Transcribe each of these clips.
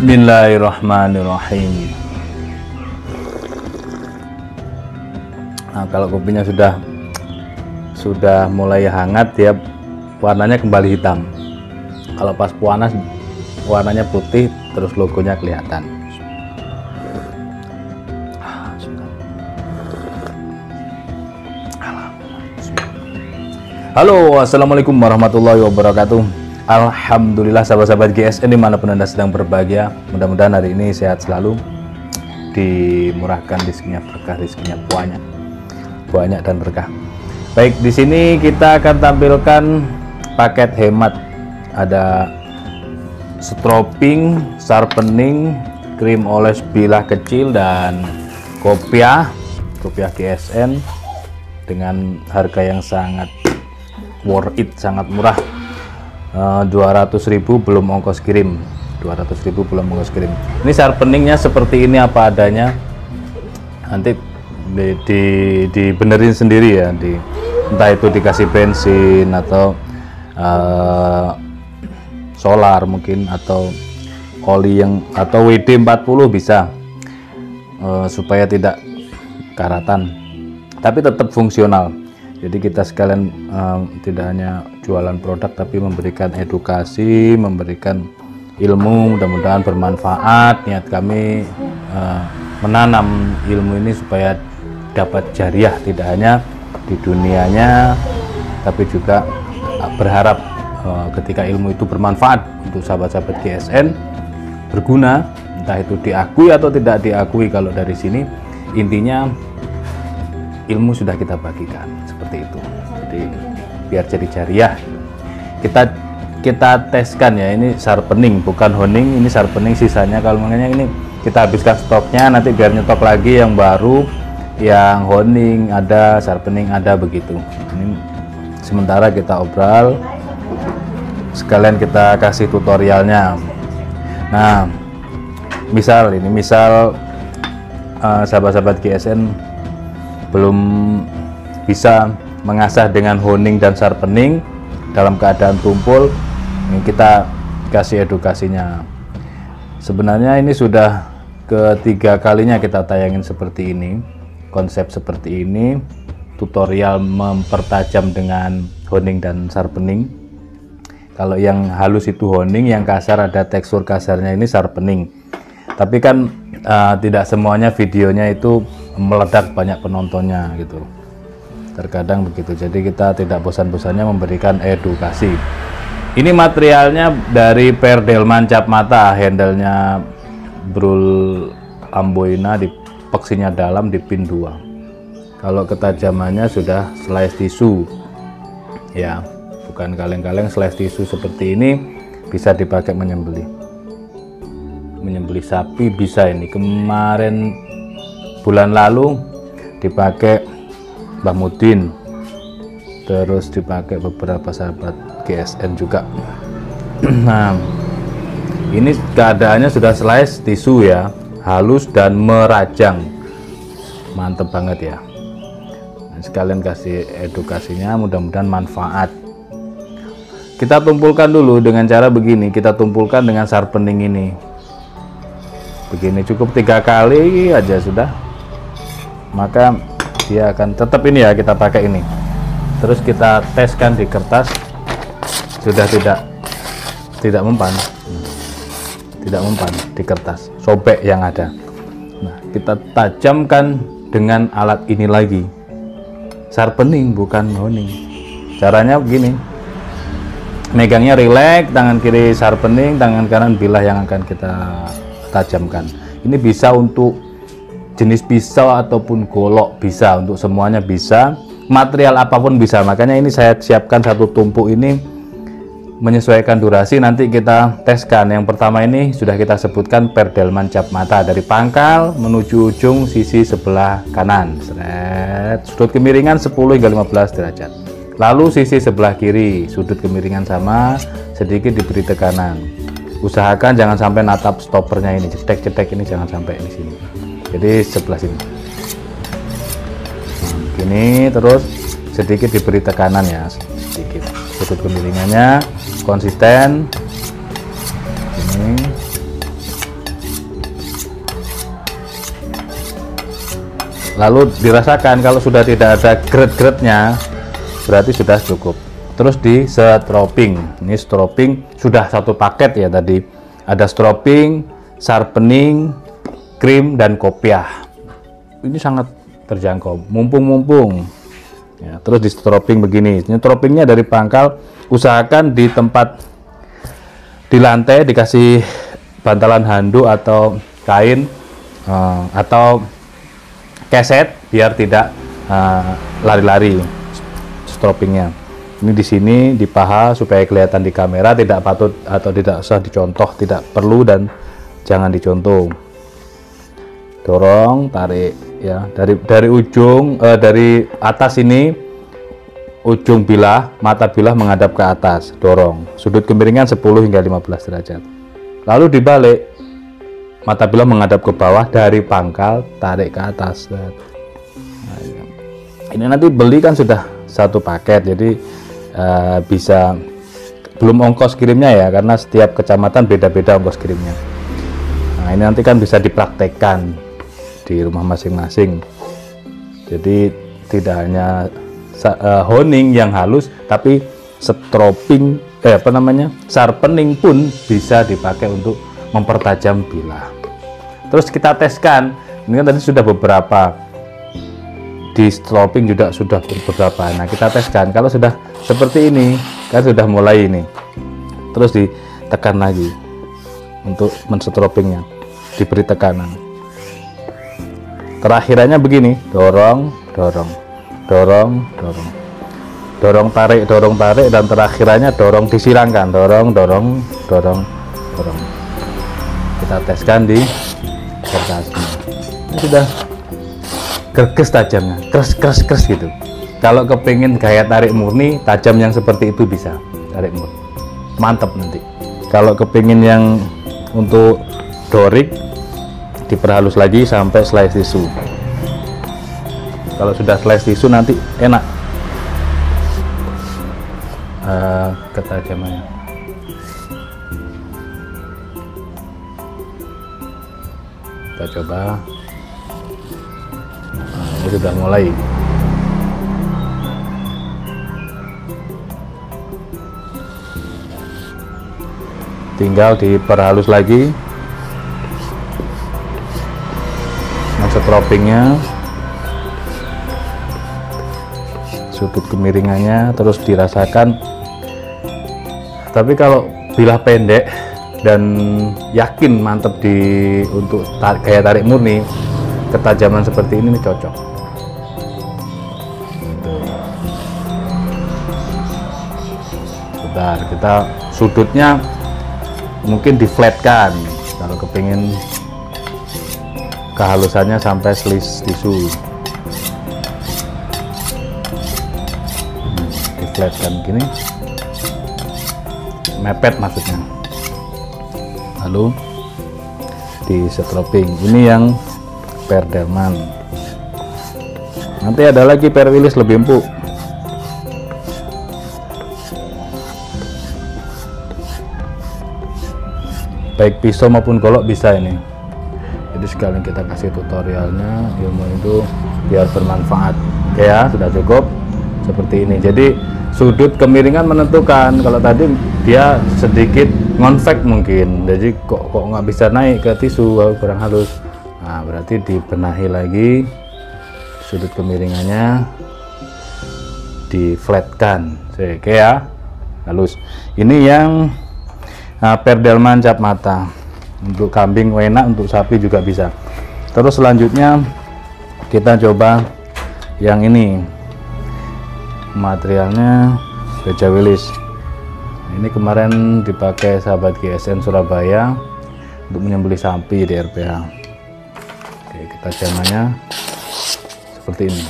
Bismillahirrahmanirrahim. Nah, kalau kopinya sudah mulai hangat, ya warnanya kembali hitam. Kalau pas panas warnanya putih, terus logonya kelihatan. Halo, assalamualaikum warahmatullahi wabarakatuh. Alhamdulillah sahabat-sahabat GSN dimanapun Anda sedang berbahagia. Mudah-mudahan hari ini sehat selalu, dimurahkan rezekinya, berkah rezekinya banyak dan berkah. Baik, di sini kita akan tampilkan paket hemat. Ada strobing, sharpening, krim oles bilah kecil, dan kopiah GSN dengan harga yang sangat worth it, sangat murah. 200.000 belum ongkos kirim. 200.000 belum ongkos kirim. Ini sharpeningnya seperti ini apa adanya. Nanti dibenerin sendiri ya, entah itu dikasih bensin atau solar mungkin, atau oli atau WD-40 bisa, supaya tidak karatan tapi tetap fungsional. Jadi kita sekalian tidak hanya jualan produk tapi memberikan edukasi, memberikan ilmu, mudah-mudahan bermanfaat. Niat kami menanam ilmu ini supaya dapat jariah, tidak hanya di dunianya tapi juga berharap ketika ilmu itu bermanfaat untuk sahabat-sahabat GSN, berguna, entah itu diakui atau tidak diakui. Kalau dari sini intinya ilmu sudah kita bagikan, seperti itu. Jadi biar jadi jariah. Kita teskan ya, ini sharpening bukan honing, ini sharpening sisanya. Kalau makanya ini kita habiskan stoknya, nanti biar nyetok lagi yang baru, yang honing ada, sharpening ada, begitu. Ini sementara kita obral, sekalian kita kasih tutorialnya. Nah, misal sahabat-sahabat GSN belum bisa mengasah dengan honing dan sharpening dalam keadaan tumpul, ini kita kasih edukasinya. Sebenarnya ini sudah ketiga kalinya kita tayangin seperti ini, konsep seperti ini, tutorial mempertajam dengan honing dan sharpening. Kalau yang halus itu honing, yang kasar ada tekstur kasarnya ini sharpening. Tapi kan tidak semuanya videonya itu meledak banyak penontonnya gitu, terkadang begitu. Jadi kita tidak bosan-bosannya memberikan edukasi. Ini materialnya dari Perdelman cap mata, handlenya brul amboina, di peksinya dalam, di pin 2. Kalau ketajamannya sudah slice tisu ya, bukan kaleng-kaleng, slice tisu seperti ini. Bisa dipakai menyembelih sapi, bisa. Ini kemarin bulan lalu dipakai Mbah Mudin, terus dipakai beberapa sahabat GSN juga. Nah, ini keadaannya sudah slice tisu ya, halus dan merajang, mantep banget ya. Nah, sekalian kasih edukasinya, mudah-mudahan manfaat. Kita tumpulkan dulu dengan cara begini, kita tumpulkan dengan sharpening ini begini, cukup 3 kali aja sudah, maka dia akan tetap ini ya, kita pakai ini. Terus kita teskan di kertas, sudah tidak mempan di kertas, sobek yang ada. Nah, kita tajamkan dengan alat ini lagi, sharpening bukan honing. Caranya begini, megangnya rileks, tangan kiri sharpening, tangan kanan bilah yang akan kita tajamkan. Ini bisa untuk jenis pisau ataupun golok, bisa untuk semuanya, bisa material apapun bisa. Makanya ini saya siapkan satu tumpuk ini menyesuaikan durasi, nanti kita teskan. Yang pertama ini sudah kita sebutkan Perdelman cap mata, dari pangkal menuju ujung sisi sebelah kanan, sudut kemiringan 10 hingga 15 derajat. Lalu sisi sebelah kiri, sudut kemiringan sama, sedikit diberi tekanan. Usahakan jangan sampai natap stoppernya ini, cetek-cetek ini jangan sampai di sini. Jadi sebelah sini. Gini, terus sedikit diberi tekanan ya, sedikit. Sudut kemiringannya konsisten. Ini lalu dirasakan. Kalau sudah tidak ada gret-gretnya berarti sudah cukup. Terus di stropping, ini stropping sudah satu paket ya tadi, ada stropping, sharpening, krim, dan kopiah. Ini sangat terjangkau, mumpung ya. Terus di stropping begini, ini stroppingnya dari pangkal, usahakan di tempat di lantai dikasih bantalan handuk atau kain atau keset biar tidak lari-lari stroppingnya. Ini di sini di paha supaya kelihatan di kamera, tidak patut atau tidak usah dicontoh, tidak perlu dan jangan dicontoh. Dorong, tarik ya, dari ujung dari atas ini, ujung bilah, mata bilah menghadap ke atas, dorong. Sudut kemiringan 10 hingga 15 derajat. Lalu dibalik, mata bilah menghadap ke bawah, dari pangkal tarik ke atas. Nah, ini nanti beli kan sudah satu paket, jadi bisa, belum ongkos kirimnya ya, karena setiap kecamatan beda-beda ongkos kirimnya. Nah, ini nanti kan bisa dipraktekkan di rumah masing-masing. Jadi tidak hanya honing yang halus, tapi stropping sharpening pun bisa dipakai untuk mempertajam bilah. Terus kita teskan, ini kan tadi sudah beberapa, di stropping juga sudah beberapa. Nah, kita teskan kalau sudah seperti ini kan sudah mulai ini, terus ditekan lagi untuk menstroppingnya, diberi tekanan. Terakhirannya begini, dorong, tarik, dan terakhirannya dorong, disilangkan, dorong. Kita teskan di kertasnya. Ini sudah gerges tajamnya, keras gitu. Kalau kepingin gaya tarik murni tajam yang seperti itu bisa tarik murni, mantap nanti. Kalau kepingin yang untuk dorik, diperhalus lagi sampai slice tisu. Kalau sudah slice tisu nanti enak ketajamannya. Kita coba. Ini sudah mulai. Tinggal diperhalus lagi stroppingnya, sudut kemiringannya, terus dirasakan. Tapi kalau bilah pendek dan yakin mantep untuk gaya tarik murni, ketajaman seperti ini cocok. Bentar, kita sudutnya mungkin diflatkan kalau kepingin kehalusannya sampai slice tisu. Diflatkan gini, mepet maksudnya. Lalu di stropping. Ini yang Perdelman. Nanti ada lagi Per Willis lebih empuk. Baik pisau maupun golok bisa ini. Jadi sekalian kita kasih tutorialnya, ilmu itu biar bermanfaat. Oke ya, sudah cukup seperti ini. Jadi sudut kemiringan menentukan. Kalau tadi dia sedikit ngonvek mungkin, jadi kok nggak bisa naik ke tisu, kurang halus. Nah, berarti dibenahi lagi sudut kemiringannya, diflatkan. Oke ya, halus. Ini yang Perdelman cap mata. Untuk kambing enak, untuk sapi juga bisa. Terus selanjutnya kita coba yang ini, materialnya Beja Willis. Ini kemarin dipakai sahabat GSN Surabaya untuk menyembelih sapi di RPH. Oke, kita jamannya seperti ini.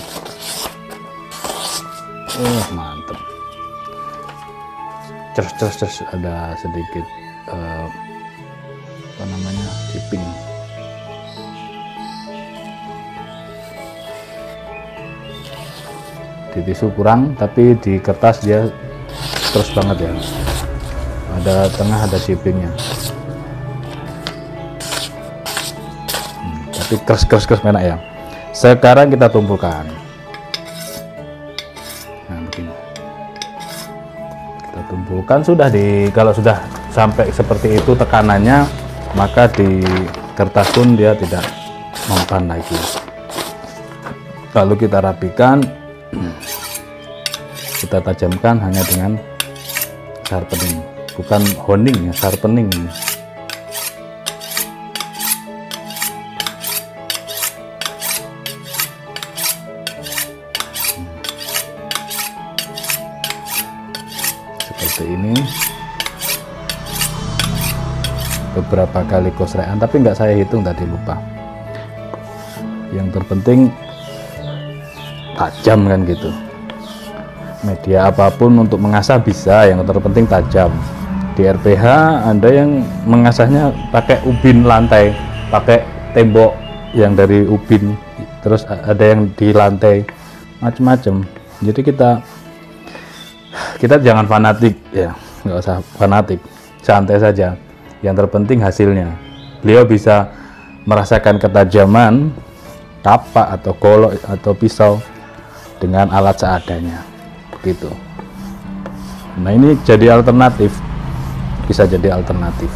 Mantap. Cers, ada sedikit chipping. Di tisu kurang, tapi di kertas dia terus banget ya. Ada tengah, ada chippingnya. Tapi keras enak ya. Sekarang kita tumpulkan. Nah, begini. Kita tumpulkan sudah kalau sudah sampai seperti itu tekanannya, maka di kertas pun dia tidak mempan lagi. Lalu kita rapikan, kita tajamkan hanya dengan sharpening, bukan honing ya, sharpening ini. Seperti ini, beberapa kali kosrean, tapi nggak saya hitung tadi, lupa. Yang terpenting tajam kan gitu. Media apapun untuk mengasah bisa, yang terpenting tajam. Di RPH ada yang mengasahnya pakai ubin lantai, pakai tembok yang dari ubin, terus ada yang di lantai, macam-macam. Jadi kita jangan fanatik ya, nggak usah fanatik, santai saja. Yang terpenting hasilnya. Beliau bisa merasakan ketajaman tapak atau golok atau pisau dengan alat seadanya, begitu. Nah, ini jadi alternatif, bisa jadi alternatif.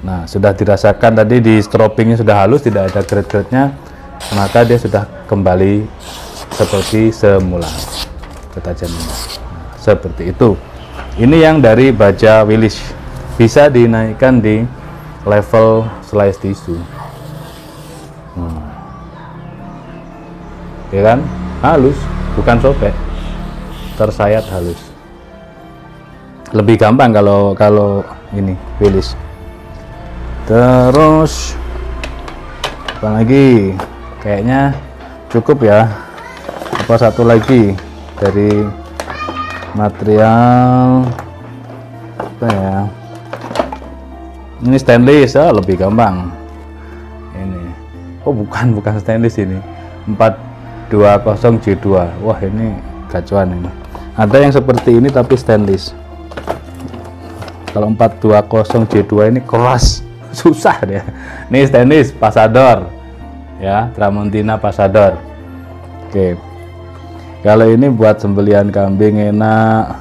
Nah, sudah dirasakan tadi di stroppingnya sudah halus, tidak ada gret-gretnya, maka dia sudah kembali seperti semula ketajamannya. Nah, seperti itu. Ini yang dari baja Willys, bisa dinaikkan di level slice tisu. Ya kan, halus, bukan sobek, tersayat halus. Lebih gampang kalau ini Willys. Terus apa lagi? Kayaknya cukup ya. Apa satu lagi dari material apa ya? Ini stainless, lebih gampang. Ini, oh bukan stainless ini. 420 J2. Wah, ini gacuan ini. Ada yang seperti ini tapi stainless. Kalau 420 J2 ini keras, susah deh. Ini stainless Pasador ya, Tramontina Pasador. Oke. Kalau ini buat sembelian kambing enak,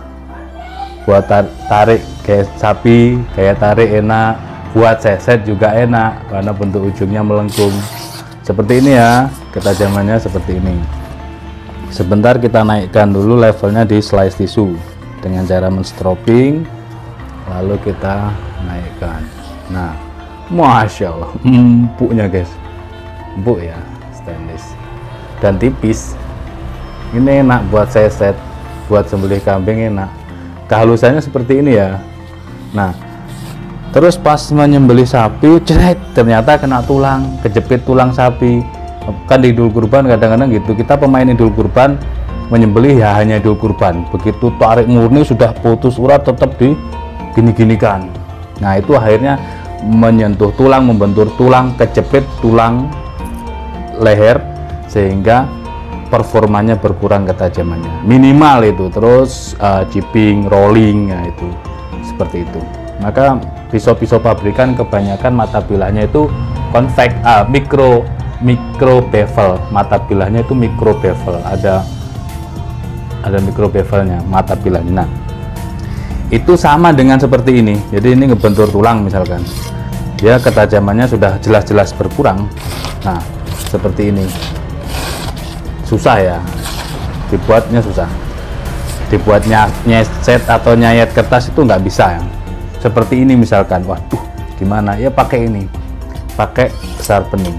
buat tarik kayak sapi, kayak tarik enak, buat seset juga enak karena bentuk ujungnya melengkung. Seperti ini ya, ketajamannya seperti ini. Sebentar kita naikkan dulu levelnya di slice tisu dengan cara menstropping, lalu kita naikkan. Nah, masya Allah, empuknya guys, empuk ya, stainless dan tipis. Ini enak buat seset, buat sembelih kambing enak. Kehalusannya seperti ini ya. Nah, terus pas menyembelih sapi, jret, ternyata kena tulang, kejepit tulang sapi. Kan di Idul Kurban kadang-kadang gitu, kita pemain Idul Kurban menyembelih ya hanya Idul Kurban. Begitu tarik murni sudah putus urat tetap di gini-ginikan. Nah, itu akhirnya menyentuh tulang, membentur tulang, kejepit tulang leher sehingga performanya berkurang ketajamannya. Minimal itu. Terus chipping, rolling, ya itu seperti itu. Maka pisau-pisau pabrikan kebanyakan mata bilahnya itu convex, micro bevel. Mata bilahnya itu micro bevel, ada micro bevelnya mata bilahnya. Nah, itu sama dengan seperti ini. Jadi ini ngebentur tulang misalkan, ya ketajamannya sudah jelas-jelas berkurang. Nah, seperti ini. Susah ya, dibuatnya susah. Dibuatnya nyeset atau nyayat kertas itu nggak bisa ya. Seperti ini misalkan, waduh gimana ya, pakai ini, pakai sharpening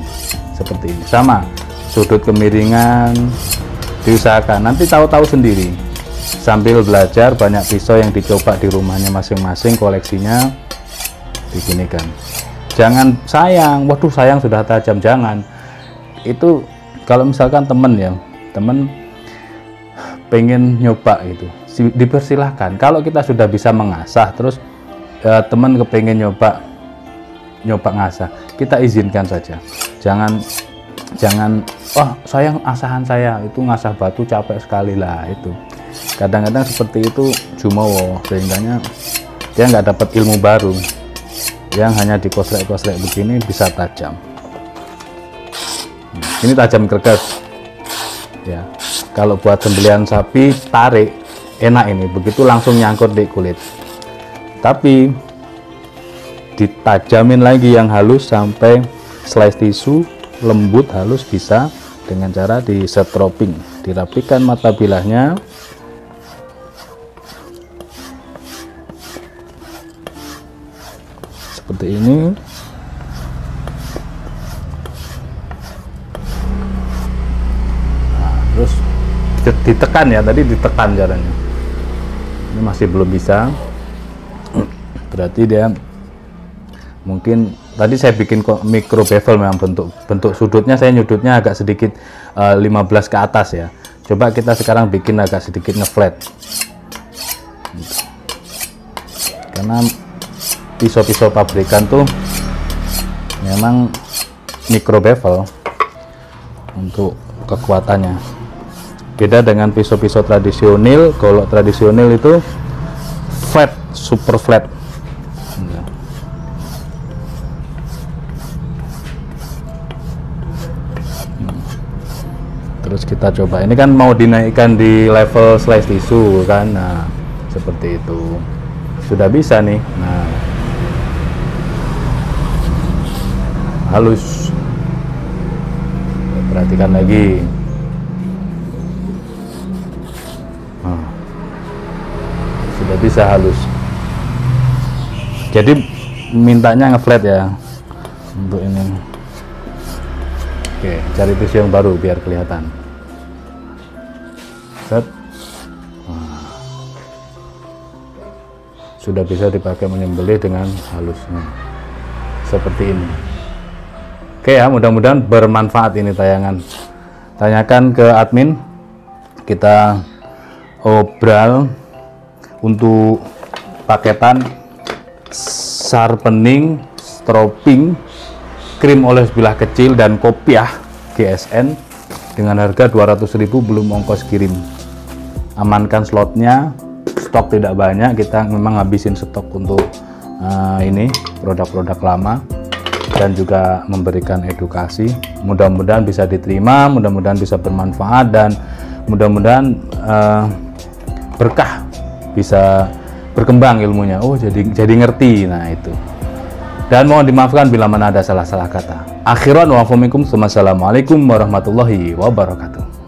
seperti ini. Sama sudut kemiringan diusahakan, nanti tahu-tahu sendiri sambil belajar. Banyak pisau yang dicoba di rumahnya masing-masing, koleksinya diginikan. Jangan sayang, waduh sayang sudah tajam, jangan. Itu kalau misalkan temen pengen nyoba itu dipersilahkan. Kalau kita sudah bisa mengasah, terus teman kepengen nyoba ngasah, kita izinkan saja. Jangan oh sayang asahan saya itu ngasah batu capek sekali lah. Itu kadang-kadang seperti itu jumawa, sehingganya dia nggak dapat ilmu baru yang hanya dikoslek-koslek begini bisa tajam. Ini tajam greges ya. Kalau buat sembelihan sapi tarik enak ini, begitu langsung nyangkut di kulit. Tapi ditajamin lagi yang halus sampai slice tisu lembut halus bisa dengan cara di stropping, dirapikan mata bilahnya. Seperti ini. Nah, terus ditekan ya, tadi ditekan caranya. Ini masih belum bisa. Berarti dia mungkin tadi saya bikin micro bevel, memang bentuk sudutnya saya nyudutnya agak sedikit 15 ke atas ya. Coba kita sekarang bikin agak sedikit ngeflat. Karena pisau-pisau pabrikan tuh memang micro bevel untuk kekuatannya. Beda dengan pisau-pisau tradisional. Kalau tradisional itu flat, super flat. Terus kita coba, ini kan mau dinaikkan di level slice tisu kan. Nah, seperti itu. Sudah bisa nih. Nah, halus. Perhatikan lagi. Nah, sudah bisa halus. Jadi mintanya ngeflat ya untuk ini. Oke, cari tisu yang baru biar kelihatan. Set. Nah, sudah bisa dipakai menyembelih dengan halusnya seperti ini. Oke ya, mudah-mudahan bermanfaat ini tayangan. Tanyakan ke admin, kita obral untuk paketan sharpening, stropping, krim oles bilah kecil dan kopiah GSN dengan harga 200.000 belum ongkos kirim. Amankan slotnya, stok tidak banyak, kita memang habisin stok untuk ini produk-produk lama dan juga memberikan edukasi. Mudah-mudahan bisa diterima, mudah-mudahan bisa bermanfaat, dan mudah-mudahan berkah, bisa berkembang ilmunya. Oh, jadi ngerti. Nah, itu. Dan mohon dimaafkan bila mana ada salah-salah kata. Akhiran wa afumikum. Wassalamualaikum warahmatullahi wabarakatuh.